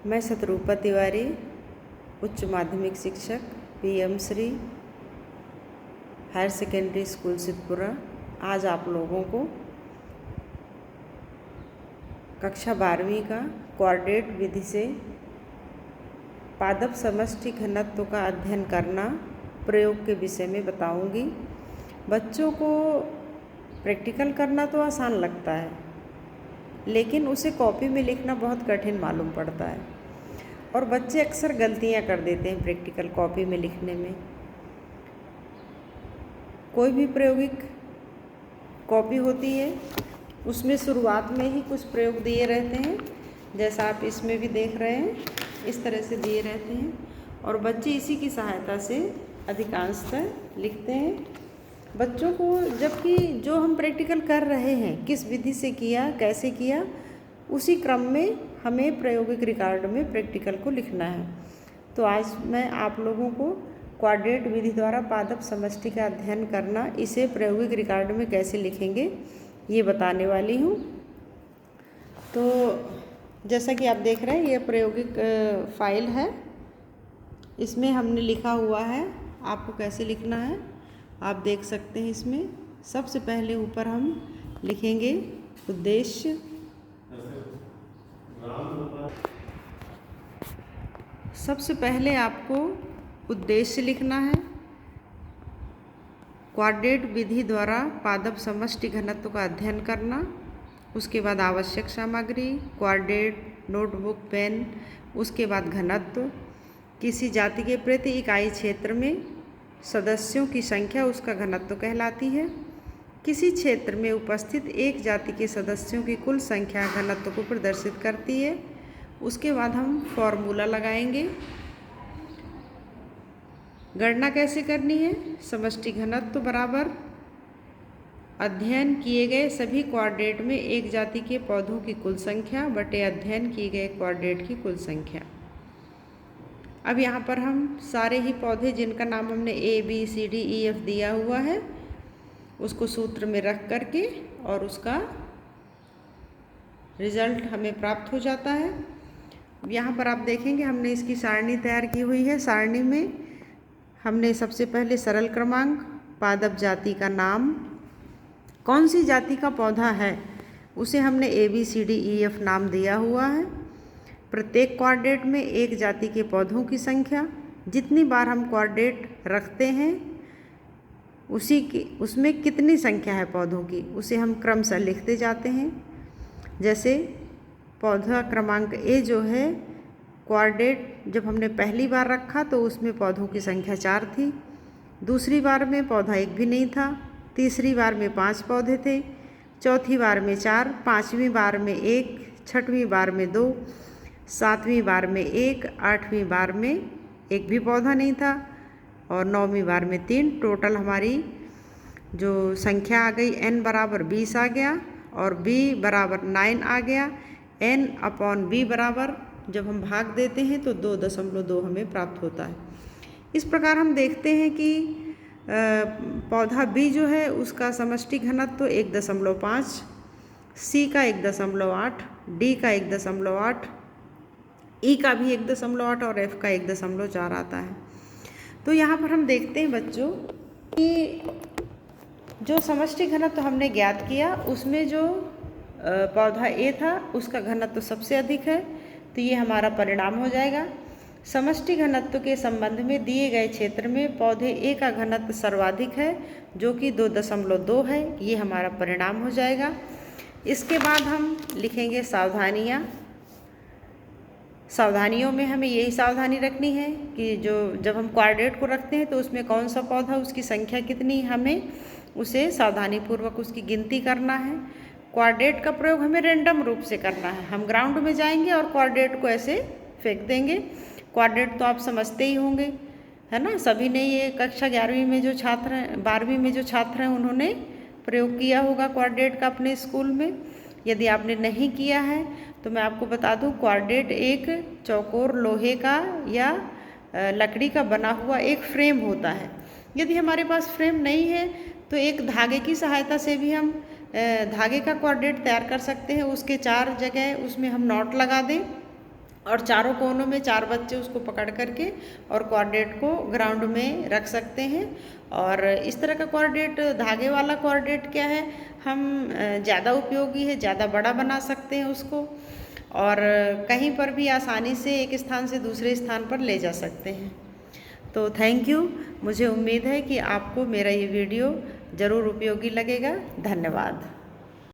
मैं शत्रुपा तिवारी, उच्च माध्यमिक शिक्षक, PM Shri higher secondary school Siddhpura. आज आप लोगों को कक्षा 12वीं का कोऑर्डिनेट विधि से पादप समष्टि घनत्व का अध्ययन करना प्रयोग के विषय में बताऊंगी। बच्चों को प्रैक्टिकल करना तो आसान लगता है, लेकिन उसे कॉपी में लिखना बहुत कठिन मालूम पड़ता है और बच्चे अक्सर गलतियां कर देते हैं प्रैक्टिकल कॉपी में लिखने में। कोई भी प्रायोगिक कॉपी होती है, उसमें शुरुआत में ही कुछ प्रयोग दिए रहते हैं, जैसा आप इसमें भी देख रहे हैं, इस तरह से दिए रहते हैं और बच्चे इसी की सहायता से अधिकांशतः लिखते हैं। बच्चों को जबकि जो हम प्रैक्टिकल कर रहे हैं किस विधि से किया, कैसे किया, उसी क्रम में हमें प्रायोगिक रिकॉर्ड में प्रैक्टिकल को लिखना है। तो आज मैं आप लोगों को कोऑर्डिनेट विधि द्वारा पादप समष्टि का अध्ययन करना, इसे प्रायोगिक रिकॉर्ड में कैसे लिखेंगे ये बताने वाली हूँ। तो जैसा कि आप देख रहे हैं, ये प्रायोगिक फाइल है, इसमें हमने लिखा हुआ है। आपको कैसे लिखना है आप देख सकते हैं। इसमें सबसे पहले ऊपर हम लिखेंगे उद्देश्य, सबसे पहले आपको उद्देश्य लिखना है। कोऑर्डिनेट विधि द्वारा पादप समष्टि घनत्व का अध्ययन करना। उसके बाद आवश्यक सामग्री, कोऑर्डिनेट, नोटबुक, पेन। उसके बाद घनत्व, किसी जाति के प्रति इकाई क्षेत्र में सदस्यों की संख्या उसका घनत्व कहलाती है। किसी क्षेत्र में उपस्थित एक जाति के सदस्यों की कुल संख्या घनत्व को प्रदर्शित करती है। उसके बाद हम फॉर्मूला लगाएंगे। गणना कैसे करनी है? समष्टि घनत्व बराबर अध्ययन किए गए सभी कोऑर्डिनेट में एक जाति के पौधों की कुल संख्या बटे अध्ययन किए गए कोऑर्डिनेट की कुल संख्या। अब यहाँ पर हम सारे ही पौधे जिनका नाम हमने ABCDEF दिया हुआ है, उसको सूत्र में रख करके और उसका रिजल्ट हमें प्राप्त हो जाता है। यहाँ पर आप देखेंगे हमने इसकी सारणी तैयार की हुई है। सारणी में हमने सबसे पहले सरल क्रमांक, पादप जाति का नाम, कौन सी जाति का पौधा है उसे हमने ABCDEF नाम दिया हुआ है। प्रत्येक कोऑर्डिनेट में एक जाति के पौधों की संख्या, जितनी बार हम कोऑर्डिनेट रखते हैं उसमें कितनी संख्या है पौधों की, उसे हम क्रमशः लिखते जाते हैं। जैसे पौधा क्रमांक A जो है, कोऑर्डिनेट जब हमने पहली बार रखा तो उसमें पौधों की संख्या 4 थी, दूसरी बार में पौधा एक भी नहीं था, तीसरी बार में 5 पौधे थे, चौथी बार में 4, पाँचवीं बार में 1, छठवीं बार में 2, सातवीं बार में 1, आठवीं बार में एक भी पौधा नहीं था और नौवीं बार में 3। टोटल हमारी जो संख्या आ गई n बराबर 20 आ गया और b बराबर 9 आ गया। n/b बराबर जब हम भाग देते हैं तो 2.2 हमें प्राप्त होता है। इस प्रकार हम देखते हैं कि पौधा B जो है उसका समष्टि घनत्व 1.5, C का 1.8, D का 1.8, E का भी 1.8 और F का 1.4 आता है। तो यहाँ पर हम देखते हैं बच्चों कि जो समष्टि घनत्व हमने ज्ञात किया उसमें जो पौधा A था उसका घनत्व सबसे अधिक है, तो ये हमारा परिणाम हो जाएगा। समष्टि घनत्व के संबंध में दिए गए क्षेत्र में पौधे A का घनत्व सर्वाधिक है जो कि 2.2 है, ये हमारा परिणाम हो जाएगा। इसके बाद हम लिखेंगे सावधानियाँ। सावधानियों में हमें यही सावधानी रखनी है कि जब हम कोऑर्डिनेट को रखते हैं तो उसमें कौन सा पौधा, उसकी संख्या कितनी, हमें उसे सावधानीपूर्वक उसकी गिनती करना है। कोऑर्डिनेट का प्रयोग हमें रैंडम रूप से करना है। हम ग्राउंड में जाएंगे और कोऑर्डिनेट को ऐसे फेंक देंगे। कोऑर्डिनेट तो आप समझते ही होंगे, है ना। सभी ने ये कक्षा 11वीं में जो छात्र हैं, 12वीं में जो छात्र हैं, उन्होंने प्रयोग किया होगा कोऑर्डिनेट का अपने स्कूल में। यदि आपने नहीं किया है तो मैं आपको बता दूं, कोऑर्डिनेट एक चौकोर लोहे का या लकड़ी का बना हुआ एक फ्रेम होता है। यदि हमारे पास फ्रेम नहीं है तो एक धागे की सहायता से भी हम धागे का कोऑर्डिनेट तैयार कर सकते हैं। उसके 4 जगह उसमें हम नॉट लगा दें और चारों कोनों में 4 बच्चे उसको पकड़ करके और कॉर्डेट को ग्राउंड में रख सकते हैं। और इस तरह का कॉर्डेट, धागे वाला कॉर्डेट क्या है, हम ज़्यादा उपयोगी है, ज़्यादा बड़ा बना सकते हैं उसको, और कहीं पर भी आसानी से एक स्थान से दूसरे स्थान पर ले जा सकते हैं। तो थैंक यू। मुझे उम्मीद है कि आपको मेरा ये वीडियो ज़रूर उपयोगी लगेगा। धन्यवाद।